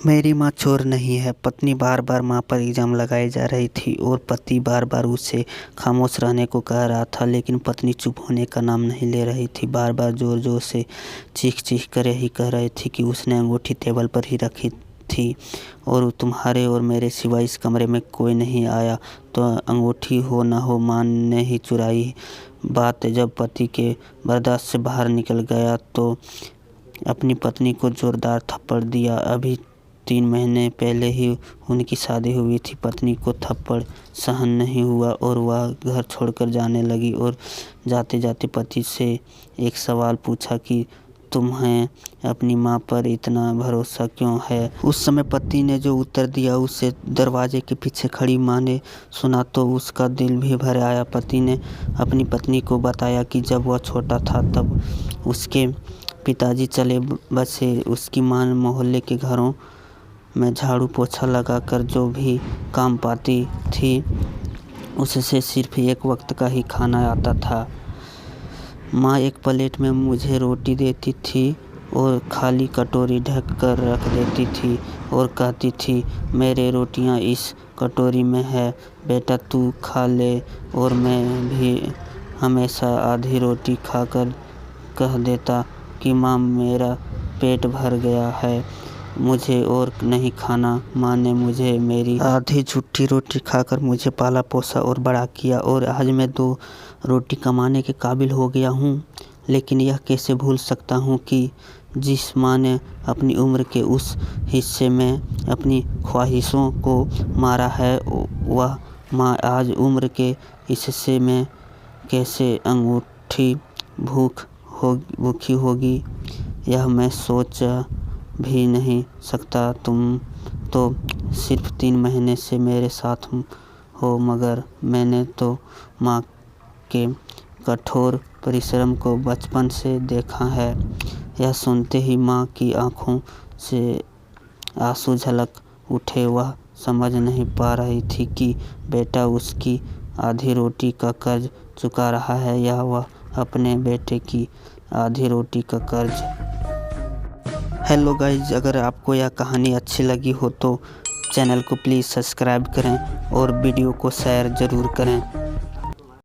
मेरी माँ चोर नहीं है। पत्नी बार बार माँ पर इल्ज़ाम लगाई जा रही थी और पति बार बार उसे खामोश रहने को कह रहा था, लेकिन पत्नी चुप होने का नाम नहीं ले रही थी। बार बार जोर जोर से चीख चीख कर यही कह रही थी कि उसने अंगूठी टेबल पर ही रखी थी और तुम्हारे और मेरे सिवा इस कमरे में कोई नहीं आया, तो अंगूठी हो ना हो माँ ने ही चुराई। बात जब पति के बर्दाश्त से बाहर निकल गया तो अपनी पत्नी को जोरदार थप्पड़ दिया। अभी 3 महीने पहले ही उनकी शादी हुई थी। पत्नी को थप्पड़ सहन नहीं हुआ और वह घर छोड़कर जाने लगी और जाते जाते पति से एक सवाल पूछा कि तुम्हें अपनी माँ पर इतना भरोसा क्यों है। उस समय पति ने जो उत्तर दिया उसे दरवाजे के पीछे खड़ी माँ ने सुना तो उसका दिल भी भर आया। पति ने अपनी पत्नी को बताया कि जब वह छोटा था तब उसके पिताजी चले बसे। उसकी माँ मोहल्ले के घरों में झाड़ू पोछा लगाकर जो भी काम पाती थी उससे सिर्फ एक वक्त का ही खाना आता था। माँ एक प्लेट में मुझे रोटी देती थी और खाली कटोरी ढक कर रख देती थी और कहती थी, मेरे रोटियां इस कटोरी में है, बेटा तू खा ले। और मैं भी हमेशा आधी रोटी खाकर कह देता कि माँ मेरा पेट भर गया है, मुझे और नहीं खाना। माँ ने मुझे मेरी आधी झूठी रोटी खाकर मुझे पाला पोसा और बड़ा किया और आज मैं 2 रोटी कमाने के काबिल हो गया हूँ। लेकिन यह कैसे भूल सकता हूँ कि जिस माँ ने अपनी उम्र के उस हिस्से में अपनी ख्वाहिशों को मारा है, वह माँ आज उम्र के इस हिस्से में कैसे अंगूठी भूखी होगी, यह मैं सोच भी नहीं सकता। तुम तो सिर्फ 3 महीने से मेरे साथ हो, मगर मैंने तो माँ के कठोर परिश्रम को बचपन से देखा है। यह सुनते ही माँ की आंखों से आंसू झलक उठे। वह समझ नहीं पा रही थी कि बेटा उसकी आधी रोटी का कर्ज चुका रहा है या वह अपने बेटे की आधी रोटी का कर्ज। हेलो गाइज, अगर आपको यह कहानी अच्छी लगी हो तो चैनल को प्लीज़ सब्सक्राइब करें और वीडियो को शेयर ज़रूर करें।